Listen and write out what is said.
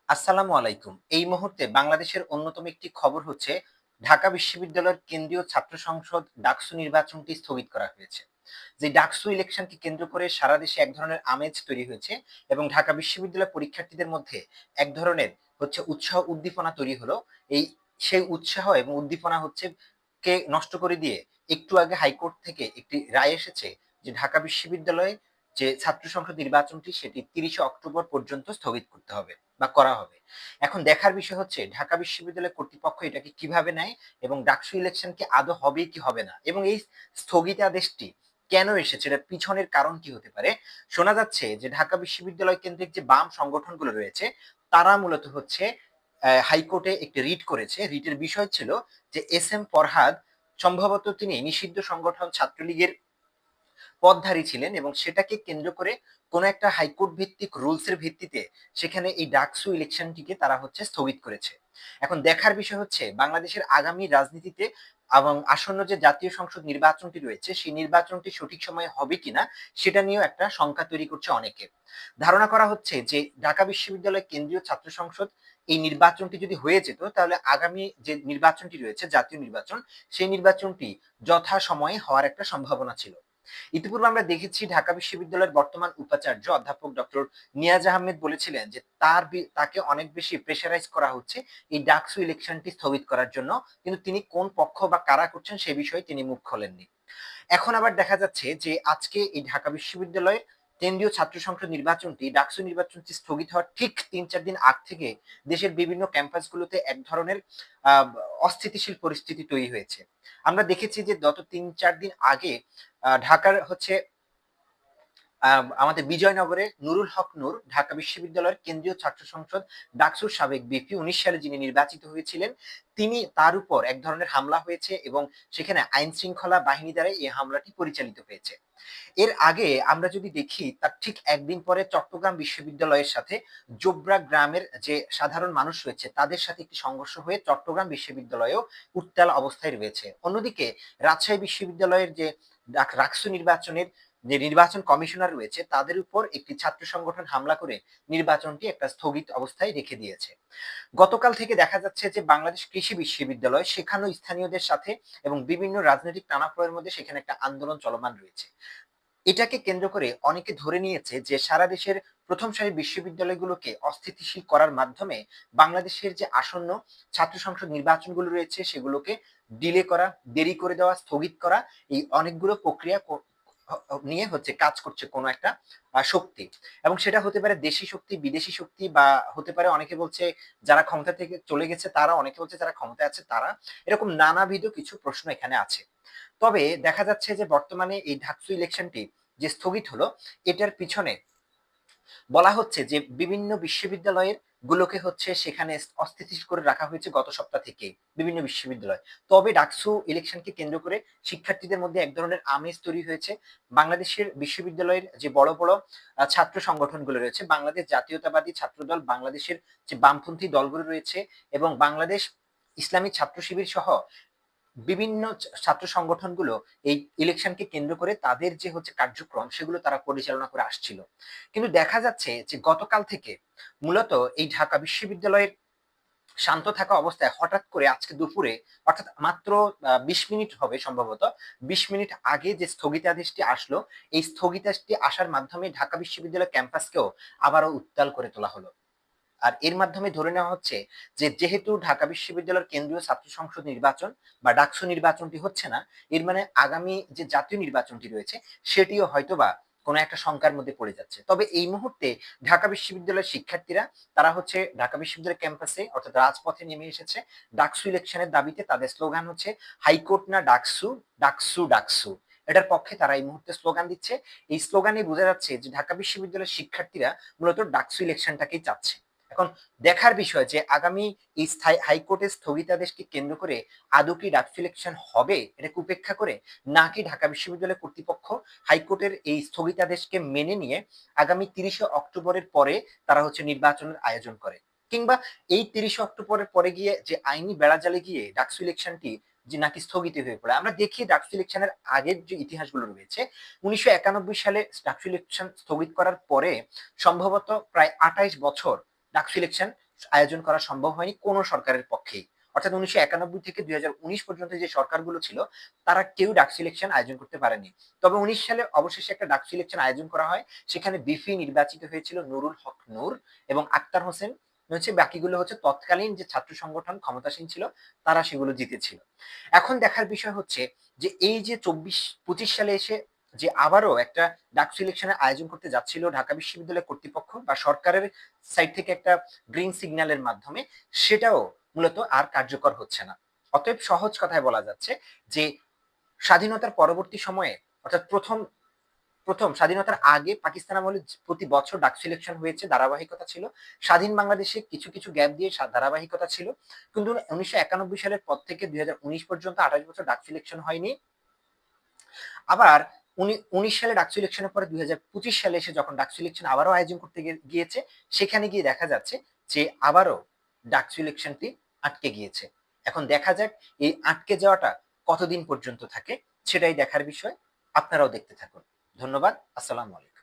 আসসালামু আলাইকুম। এই মুহূর্তে বাংলাদেশের অন্যতম একটি খবর হচ্ছে ঢাকা বিশ্ববিদ্যালয়ের কেন্দ্রীয় ছাত্র সংসদ ডাকসু নির্বাচনটি স্থগিত করা হয়েছে। যে ডাকসু ইলেকশনকে কেন্দ্র করে সারা দেশে এক ধরনের আমেজ তৈরি হয়েছে এবং ঢাকা বিশ্ববিদ্যালয় পরীক্ষার্থীদের মধ্যে এক ধরনের উৎসাহ উদ্দীপনা তৈরি হলো। এই সেই উৎসাহ এবং উদ্দীপনা কে নষ্ট করে দিয়ে একটু আগে হাইকোর্ট থেকে একটি রায় এসেছে যে ঢাকা বিশ্ববিদ্যালয়ে যে ছাত্র সংসদ নির্বাচনটি সেটি ৩০ অক্টোবর পর্যন্ত স্থগিত করতে হবে বা করা হবে। এখন দেখার বিষয় হচ্ছে ঢাকা বিশ্ববিদ্যালয় কর্তৃপক্ষ এটাকে কিভাবে নেয় এবং ডাকসু ইলেকশন কি আদৌ হবে কি হবে না এবং এই স্থগিতাদেশটি কেন এসেছে, এটার পিছনের কারণ কি হতে পারে। শোনা যাচ্ছে যে ঢাকা বিশ্ববিদ্যালয় কেন্দ্রিক যে বাম সংগঠনগুলো রয়েছে তারা মূলত হাইকোর্টে একটি রিট করেছে। রিটের বিষয় ছিল যে এস এম ফরহাদ সম্ভবত তিনি নিষিদ্ধ সংগঠন ছাত্রলীগের পদধারী ছিলেন এবং সেটাকে কেন্দ্র করে কোন একটা হাইকোর্ট ভিত্তিক রুলস এর ভিত্তিতে সেখানে এই ডাকসু ইলেকশনটিকে তারা স্থগিত করেছে। এখন দেখার বিষয় হচ্ছে বাংলাদেশের আগামী রাজনীতিতে এবং আসন্ন যে জাতীয় সংসদ নির্বাচনটি রয়েছে সেই নির্বাচনটি সঠিক সময়ে হবে কিনা সেটা নিয়েও একটা শঙ্কা তৈরি করছে অনেকে। ধারণা করা হচ্ছে যে ঢাকা বিশ্ববিদ্যালয় কেন্দ্রীয় ছাত্র সংসদ এই নির্বাচনটি যদি হয়ে যেত তাহলে আগামী যে নির্বাচনটি রয়েছে জাতীয় নির্বাচন সেই নির্বাচনটি যথাসময়ে হওয়ার একটা সম্ভাবনা ছিল। ইতিপূর্বে আমরা দেখেছি ঢাকা বিশ্ববিদ্যালয়ের বর্তমান উপাচার্য অধ্যাপক ডক্টর নিয়াজ আহমেদ বলেছিলেন যে তাকে অনেক বেশি প্রেশারাইজ করা হচ্ছে এই ডাকসু ইলেকশনটি স্থগিত করার জন্য, কিন্তু তিনি কোন পক্ষ বা কারা করছেন সে বিষয়ে তিনি মুখ খোলেননি। এখন আবার দেখা যাচ্ছে যে আজকে এই ঢাকা বিশ্ববিদ্যালয়ের কেন্দ্রীয় ছাত্র সংসদ নির্বাচনটি ডাকসু নির্বাচনটি স্থগিত হওয়ার ঠিক ৩-৪ দিন আগ থেকে দেশের বিভিন্ন ক্যাম্পাসগুলোতে এক ধরনের আহ অস্থিতিশীল পরিস্থিতি তৈরি হয়েছে। আমরা দেখেছি যে গত ৩-৪ দিন আগে ঢাকার আমাদের বিজয়নগরে নুরুল হক নূর ঢাকা বিশ্ববিদ্যালয়ের কেন্দ্রীয় ছাত্র সংসদ ডাকসুর সাবেক বিপি ১৯ সালে যিনি নির্বাচিত হয়েছিলেন তার উপর এক ধরনের হামলা হয়েছে এবং সেখানে আইন শৃঙ্খলা বাহিনী দ্বারা এই হামলাটি পরিচালিত হয়েছে। এর আগে আমরা যদি দেখি তার ঠিক একদিন পরে চট্টগ্রাম বিশ্ববিদ্যালয়ের সাথে জোবরা গ্রামের যে সাধারণ মানুষ রয়েছে তাদের সাথে একটি সংঘর্ষ হয়ে চট্টগ্রাম বিশ্ববিদ্যালয়েও উত্তাল অবস্থায় রয়েছে। অন্যদিকে রাজশাহী বিশ্ববিদ্যালয়ের যে ডাকসু নির্বাচনের যে নির্বাচন কমিশনার রয়েছে তাদের উপর একটি ছাত্র সংগঠন হামলা করে নির্বাচনটি একটা স্থগিত অবস্থায় রেখে দিয়েছে। গতকাল থেকে দেখা যাচ্ছে যে বাংলাদেশ কৃষি বিশ্ববিদ্যালয় সেখানেও স্থানীয়দের সাথে এবং বিভিন্ন রাজনৈতিক টানাপোড়েনের মধ্যে সেখানে একটা আন্দোলন চলমান রয়েছে। এটাকে কেন্দ্র করে অনেকে ধরে নিয়েছে যে সারা দেশের প্রথম সারির বিশ্ববিদ্যালয়গুলোকে অস্থিতিশীল করার মাধ্যমে বাংলাদেশের যে আসন্ন ছাত্র সংসদ নির্বাচনগুলো রয়েছে সেগুলোকে ডিলে করা, দেরি করে দেওয়া, স্থগিত করা, এই অনেকগুলো প্রক্রিয়া নিয়ে কাজ করছে কোন একটা শক্তি। এবং সেটা হতে পারে দেশি শক্তি, বিদেশি শক্তি, বা হতে পারে অনেকে বলছে যারা ক্ষমতা থেকে চলে গেছে তারা, অনেকে বলছে যারা ক্ষমতায় আছে তারা। এরকম নানাবিধ কিছু প্রশ্ন এখানে আছে। তবে দেখা যাচ্ছে যে বর্তমানে এই ডাকসু ইলেকশনটি যে স্থগিত হলো এটার পিছনে বলা হচ্ছে যে বিভিন্ন বিশ্ববিদ্যালয়ের গুলোকে সেখানে অস্থিতিশীল করে রাখা হয়েছে গত সপ্তাহ থেকে বিভিন্ন বিশ্ববিদ্যালয়। তবে ডাকসু ইলেকশনকে কেন্দ্র করে শিক্ষার্থীদের মধ্যে এক ধরনের আমেজ তৈরি হয়েছে। বাংলাদেশের বিশ্ববিদ্যালয়ের যে বড় বড় ছাত্র সংগঠনগুলো রয়েছে, বাংলাদেশ জাতীয়তাবাদী ছাত্রদল, বাংলাদেশের যে বামপন্থী দলগুলো রয়েছে এবং বাংলাদেশ ইসলামী ছাত্র শিবির সহ বিভিন্ন ছাত্র সংগঠনগুলো এই ইলেকশনকে কেন্দ্র করে তাদের যে কার্যক্রম সেগুলো তারা পরিচালনা করে আসছিল। কিন্তু দেখা যাচ্ছে যে গতকাল থেকে মূলত এই ঢাকা বিশ্ববিদ্যালয়ের শান্ত থাকা অবস্থায় হঠাৎ করে আজকে দুপুরে, অর্থাৎ মাত্র ২০ মিনিট হবে সম্ভবত, ২০ মিনিট আগে যে স্থগিতাদেশটি আসলো এই স্থগিতাদেশটি আসার মাধ্যমে ঢাকা বিশ্ববিদ্যালয় ক্যাম্পাসকেও আবারও উত্তাল করে তোলা হলো। আর এর মাধ্যমে ধরে নেওয়া হচ্ছে যে যেহেতু ঢাকা বিশ্ববিদ্যালয়ের কেন্দ্রীয় ছাত্র সংসদ নির্বাচন বা ডাকসু নির্বাচনটি হচ্ছে না, এর মানে আগামী যে জাতীয় নির্বাচনটি রয়েছে সেটিও হয়তোবা কোনো একটা শঙ্কার মধ্যে পড়ে যাচ্ছে। তবে এই মুহূর্তে ঢাকা বিশ্ববিদ্যালয়ের শিক্ষার্থীরা তারা ঢাকা বিশ্ববিদ্যালয় ক্যাম্পাসে অর্থাৎ রাজপথে নেমে এসেছে ডাকসু ইলেকশনের দাবিতে। তাদের স্লোগান হচ্ছে হাইকোর্ট না ডাকসু, ডাকসু ডাকসু। এটার পক্ষে তারা এই মুহূর্তে স্লোগান দিচ্ছে। এই স্লোগানে বোঝা যাচ্ছে যে ঢাকা বিশ্ববিদ্যালয়ের শিক্ষার্থীরা মূলত ডাকসু ইলেকশনটাকেই চাচ্ছে। এখন দেখার বিষয় যে আগামী এই স্থায়ী হাইকোর্টের স্থগিতাদেশকে কেন্দ্র করে আদৌ কি ডাকসু ইলেকশন হবে এটাকে উপেক্ষা করে, নাকি ঢাকা বিশ্ববিদ্যালয় কর্তৃপক্ষ হাইকোর্টের এই স্থগিতাদেশকে মেনে নিয়ে আগামী ৩০ অক্টোবরের পরে তারা নির্বাচনের আয়োজন করে, কিংবা এই ৩০ অক্টোবরের পরে গিয়ে যে আইনি বেড়াজালে গিয়ে ডাকসু ইলেকশনটি যে নাকি স্থগিত হয়ে পড়ে। আমরা দেখি ডাকসু ইলেকশনের আগের যে ইতিহাসগুলো রয়েছে, ১৯৯১ সালে ডাকসু ইলেকশন স্থগিত করার পরে সম্ভবত প্রায় ২৮ বছর ডাকসু ইলেকশন আয়োজন করা সম্ভব হয়নি কোনো সরকারের পক্ষেই। অর্থাৎ ১৯৯১ থেকে ২০১৯ পর্যন্ত যে সরকারগুলো ছিল তারা কেউ ডাকসু ইলেকশন আয়োজন করতে পারেনি। তবে ১৯ সালে অবশেষে একটা ডাকসু ইলেকশন আয়োজন করা হয়। সেখানে বিপি নির্বাচিত হয়েছিল নুরুল হক নূর এবং আক্তার হোসেন। বাকিগুলো হচ্ছে তৎকালীন যে ছাত্র সংগঠন ক্ষমতাসীন ছিল তারা সেগুলো জিতেছিল। এখন দেখার বিষয় হচ্ছে যে এই যে ২৪-২৫ সালে এসে যে আবারও একটা ডাকসু ইলেকশনের আয়োজন করতে যাচ্ছিল ঢাকা বিশ্ববিদ্যালয় কর্তৃপক্ষ বা সরকারের সাইড থেকে একটা গ্রিন সিগন্যালের মাধ্যমে, সেটাও মূলত আর কার্যকর হচ্ছে না। অতএব সহজ কথায় বলা যাচ্ছে যে স্বাধীনতার পরবর্তী সময়ে অর্থাৎ প্রথম প্রথম স্বাধীনতার আগে পাকিস্তান আমলে প্রতি বছর ডাকসু ইলেকশন হয়েছে, ধারাবাহিকতা ছিল। স্বাধীন বাংলাদেশে কিছু কিছু গ্যাপ দিয়ে ধারাবাহিকতা ছিল। কিন্তু ১৯৯১ সালের পর থেকে ২০১৯ পর্যন্ত ২৮ বছর ডাকসু ইলেকশন হয়নি। আবার ১৯ সালে ডাকসু ইলেকশনের পরে ২০২৫ সালে এসে যখন ডাকসু ইলেকশন আবারও আয়োজন করতে গিয়েছে, সেখানে গিয়ে দেখা যাচ্ছে যে আবারও ডাকসু ইলেকশনটি আটকে গিয়েছে। এখন দেখা যাক এই আটকে যাওয়াটা কতদিন পর্যন্ত থাকে, সেটাই দেখার বিষয়। আপনারাও দেখতে থাকুন। ধন্যবাদ। আসসালামু আলাইকুম।